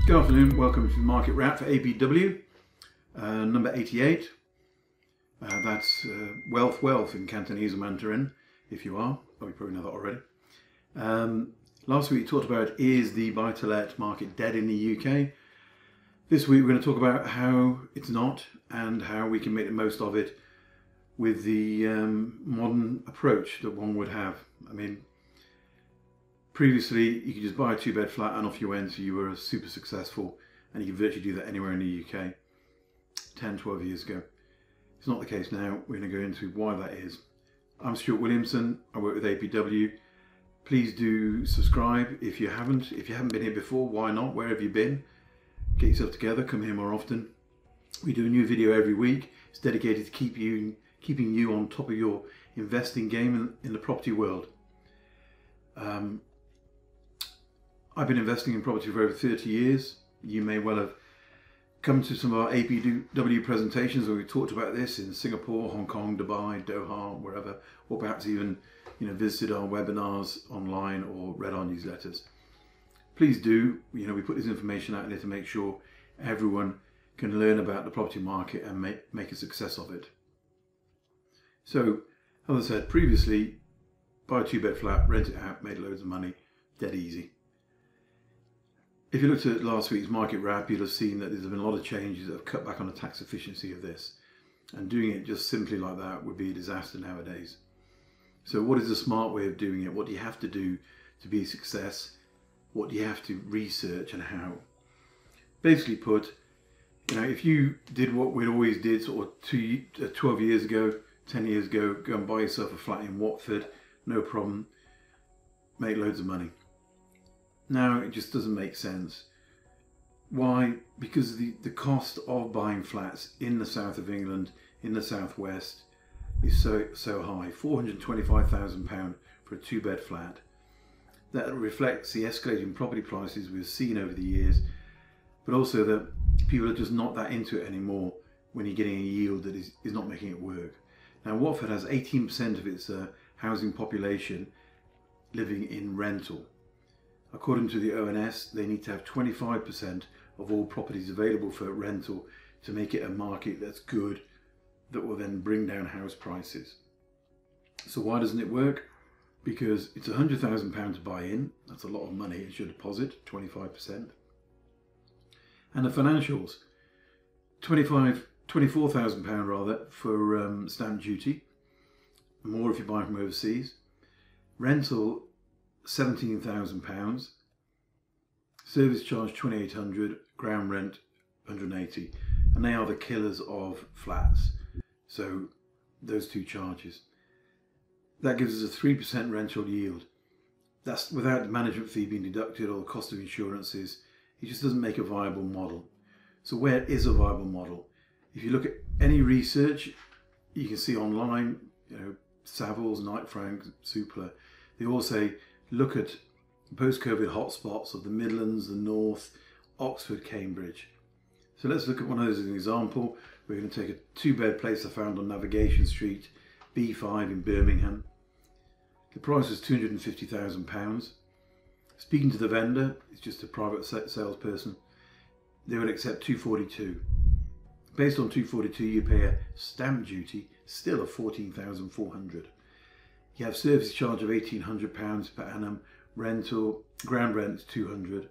Good afternoon, welcome to the Market Wrap for APW, number 88. That's wealth in Cantonese or Mandarin, if you are. Oh, you probably know that already. Last week we talked about, is the buy-to-let market dead in the UK? This week we're going to talk about how it's not and how we can make the most of it with the modern approach that one would have. I mean, previously you could just buy a two-bed flat and off you went, so you were super successful, and you can virtually do that anywhere in the UK 10-12 years ago. It's not the case now. We're going to go into why that is. I'm Stuart Williamson, I work with APW. Please do subscribe if you haven't. If you haven't been here before, why not? Where have you been? Get yourself together, come here more often. We do a new video every week. It's dedicated to keeping you on top of your investing game in the property world. I've been investing in property for over 30 years. You may well have come to some of our APW presentations where we talked about this in Singapore, Hong Kong, Dubai, Doha, wherever, or perhaps even visited our webinars online or read our newsletters. Please do. We put this information out there to make sure everyone can learn about the property market and make a success of it. So, as I said previously, buy a two-bed flat, rent it out, made loads of money, dead easy. If you looked at last week's Market Wrap, you'll have seen that there's been a lot of changes that have cut back on the tax efficiency of this. And doing it just simply like that would be a disaster nowadays. So what is the smart way of doing it? What do you have to do to be a success? What do you have to research and how? Basically put, if you did what we always did sort of 12 years ago, 10 years ago, go and buy yourself a flat in Watford, no problem, make loads of money. Now it just doesn't make sense. Why? Because the cost of buying flats in the south of England, in the southwest, is so high. £425,000 for a two-bed flat. That reflects the escalating property prices we've seen over the years, but also that people are just not that into it anymore when you're getting a yield that is not making it work. Now Watford has 18% of its housing population living in rental. According to the ONS, they need to have 25% of all properties available for rental to make it a market that's good, that will then bring down house prices. So why doesn't it work? Because it's £100,000 to buy in, that's a lot of money, it's your deposit, 25%. And the financials, £24,000 rather for stamp duty, more if you're buying from overseas. Rental, £17,000, service charge £2,800, ground rent £180, and they are the killers of flats. So those two charges. That gives us a 3% rental yield. That's without the management fee being deducted or the cost of insurances. It just doesn't make a viable model. So where is a viable model? If you look at any research, you can see online, Savills, Knight Frank, Zoopla, they all say, look at post-COVID hotspots of the Midlands, the North, Oxford, Cambridge. So let's look at one of those as an example. We're going to take a two-bed place I found on Navigation Street, B5 in Birmingham. The price was £250,000. Speaking to the vendor, it's just a private salesperson, they would accept £242,000. Based on £242,000, you pay a stamp duty still of £14,400. You have service charge of £1,800 per annum, rental, ground rent £200.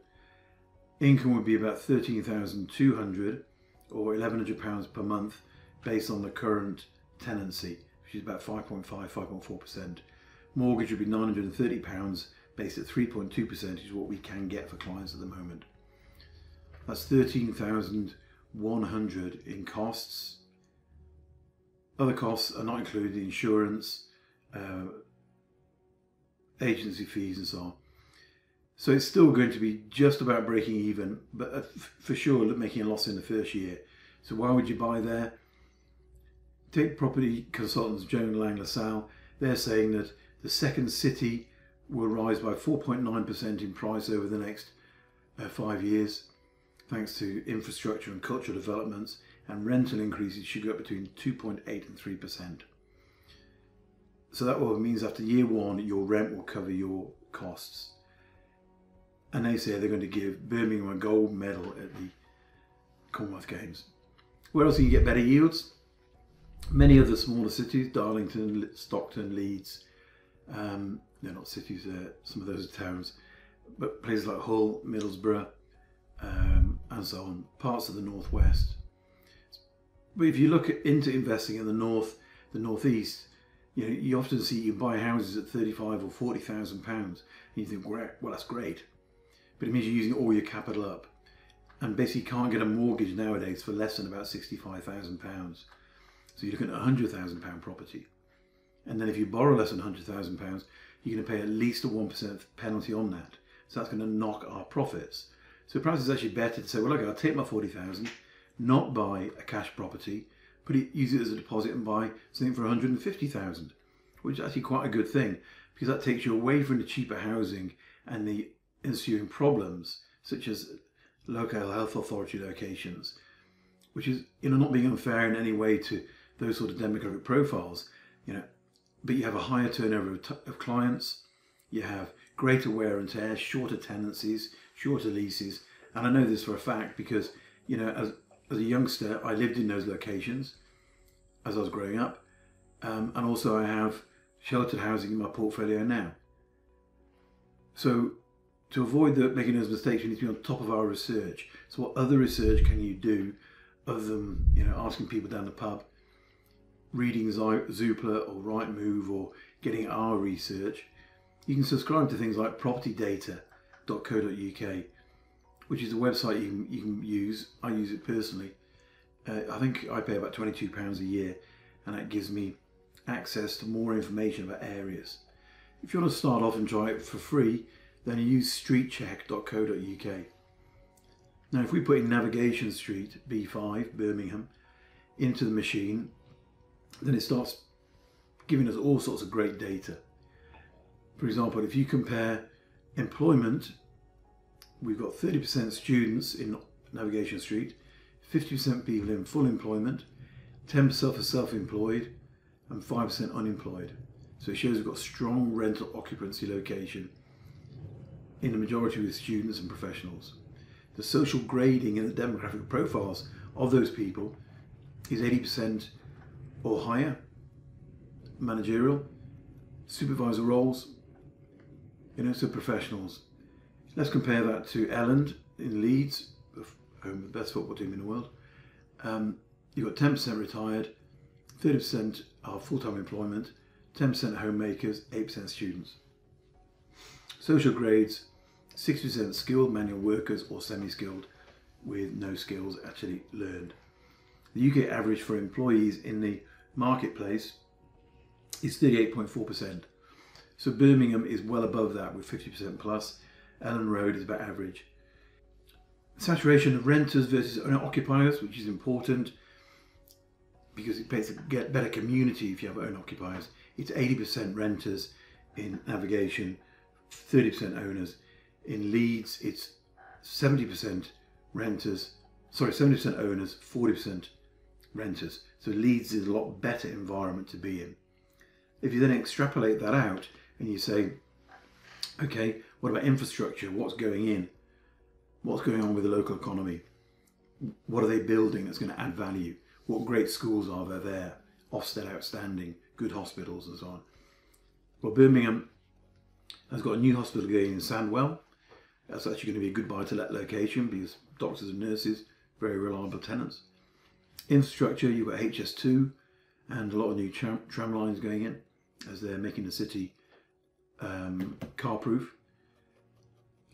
Income would be about £13,200 or £1,100 per month based on the current tenancy, which is about 5.4%. Mortgage would be £930 based at 3.2%, is what we can get for clients at the moment. That's £13,100 in costs. Other costs are not included, insurance, agency fees and so on. So it's still going to be just about breaking even, but for sure making a loss in the first year. So why would you buy there? Take property consultants Joan Lang LaSalle. They're saying that the second city will rise by 4.9% in price over the next 5 years, thanks to infrastructure and cultural developments, and rental increases should go up between 2.8 and 3%. So that means after year one, your rent will cover your costs. and they say they're going to give Birmingham a gold medal at the Commonwealth Games. Where else can you get better yields? Many other smaller cities, Darlington, Stockton, Leeds. They're not cities, some of those are towns, but places like Hull, Middlesbrough, and so on, parts of the northwest. But if you look into investing in the northeast, you often see you buy houses at £35,000 or £40,000, and you think, well, that's great, but it means you're using all your capital up, and basically can't get a mortgage nowadays for less than about £65,000. So you're looking at a £100,000 property, and then if you borrow less than £100,000, you're going to pay at least a 1% penalty on that. So that's going to knock our profits. So perhaps it's actually better to say, well, okay, I'll take my 40,000, not buy a cash property, use it as a deposit and buy something for 150,000, which is actually quite a good thing, because that takes you away from the cheaper housing and the ensuing problems, such as local health authority locations, which is not being unfair in any way to those sort of demographic profiles, but you have a higher turnover of clients, you have greater wear and tear, shorter tenancies, shorter leases, and I know this for a fact because as a youngster I lived in those locations as I was growing up, and also I have sheltered housing in my portfolio now. So to avoid making those mistakes, we need to be on top of our research. So what other research can you do other than asking people down the pub, reading Zoopla or Rightmove, or getting our research? You can subscribe to things like propertydata.co.uk, which is a website you can use. I use it personally. I think I pay about £22 a year, and that gives me access to more information about areas. If you want to start off and try it for free, then you use streetcheck.co.uk. Now if we put in Navigation Street, B5, Birmingham, into the machine, then it starts giving us all sorts of great data. For example, if you compare employment, we've got 30% students in Navigation Street, 50% people in full employment, 10% for self-employed, and 5% unemployed. So it shows we've got strong rental occupancy location in the majority with students and professionals. The social grading and the demographic profiles of those people is 80% or higher. Managerial, supervisor roles, so professionals. Let's compare that to Elland in Leeds, home of the best football team in the world. You've got 10% retired, 30% are full-time employment, 10% homemakers, 8% students. Social grades, 60% skilled manual workers or semi-skilled with no skills actually learned. The UK average for employees in the marketplace is 38.4%. So Birmingham is well above that with 50% plus. Ellen Road is about average. Saturation of renters versus owner occupiers, which is important because it makes a better community if you have owner occupiers. It's 80% renters in Navigation, 30% owners. In Leeds, it's 70% renters, 70% owners, 40% renters. So Leeds is a lot better environment to be in. If you then extrapolate that out and you say, okay, what about infrastructure? What's going in? What's going on with the local economy? What are they building that's going to add value? What great schools are there? Ofsted outstanding, good hospitals and so on. Well, Birmingham has got a new hospital going in Sandwell. That's actually going to be a good buy-to-let location because doctors and nurses, very reliable tenants. Infrastructure, you've got HS2 and a lot of new tram lines going in as they're making the city car-proof.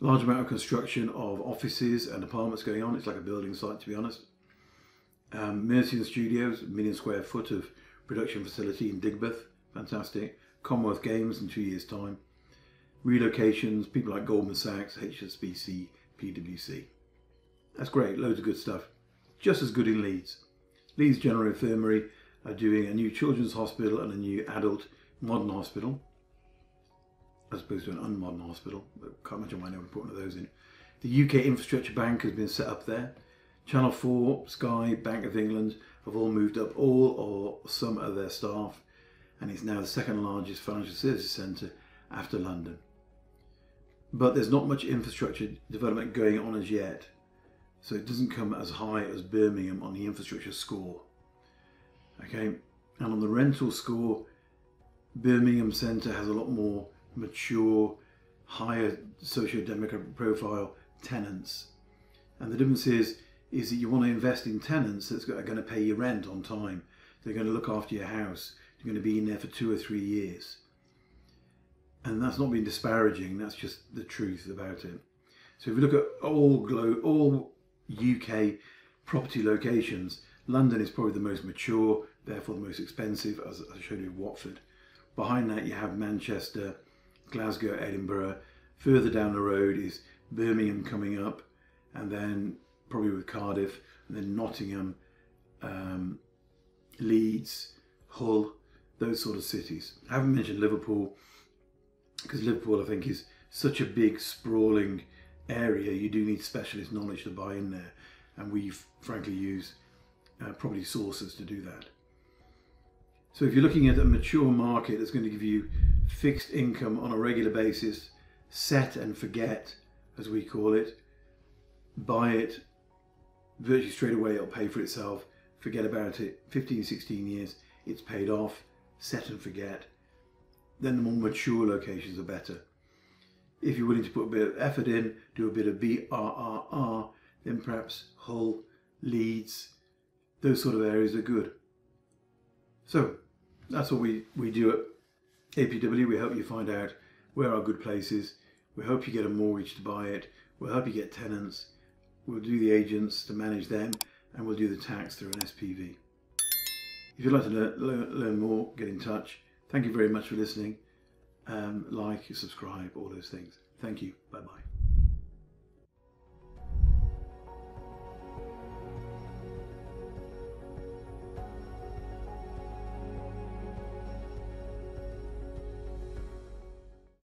Large amount of construction of offices and apartments going on. It's like a building site, to be honest. Mercian Studios, 1 million square foot of production facility in Digbeth, fantastic. Commonwealth Games in 2 years' time. Relocations, people like Goldman Sachs, HSBC, PwC. That's great, loads of good stuff. Just as good in Leeds. Leeds General Infirmary are doing a new children's hospital and a new adult modern hospital, as opposed to an unmodern hospital. But can't imagine why no one put one of those in. The UK Infrastructure Bank has been set up there. Channel 4, Sky, Bank of England have all moved up all or some of their staff, and it's now the second largest financial services centre after London. but there's not much infrastructure development going on as yet. So it doesn't come as high as Birmingham on the infrastructure score. Okay, and on the rental score, Birmingham Centre has a lot more mature, higher socio-demographic profile tenants. And the difference is that you want to invest in tenants that are going to pay your rent on time. They're going to look after your house. You're going to be in there for 2 or 3 years. And that's not being disparaging, that's just the truth about it. So if you look at all UK property locations, London is probably the most mature, therefore the most expensive, as I showed you, Watford. Behind that you have Manchester, Glasgow, Edinburgh. Further down the road is Birmingham coming up, and then probably with Cardiff, and then Nottingham, Leeds, Hull, those sort of cities. I haven't mentioned Liverpool, because Liverpool I think is such a big sprawling area. You do need specialist knowledge to buy in there, and we frankly use property sources to do that. So if you're looking at a mature market that's going to give you fixed income on a regular basis, set and forget as we call it, buy it virtually straight away, it'll pay for itself, forget about it, 15-16 years it's paid off, set and forget, then the more mature locations are better. If you're willing to put a bit of effort in, do a bit of BRRR, then perhaps Hull, Leeds, those sort of areas are good. So that's what we do at APW. We help you find out where are good places. We hope you get a mortgage to buy it. We'll help you get tenants. We'll do the agents to manage them, and we'll do the tax through an SPV. If you'd like to learn more, get in touch. Thank you very much for listening. Like, subscribe, all those things. Thank you. Bye-bye.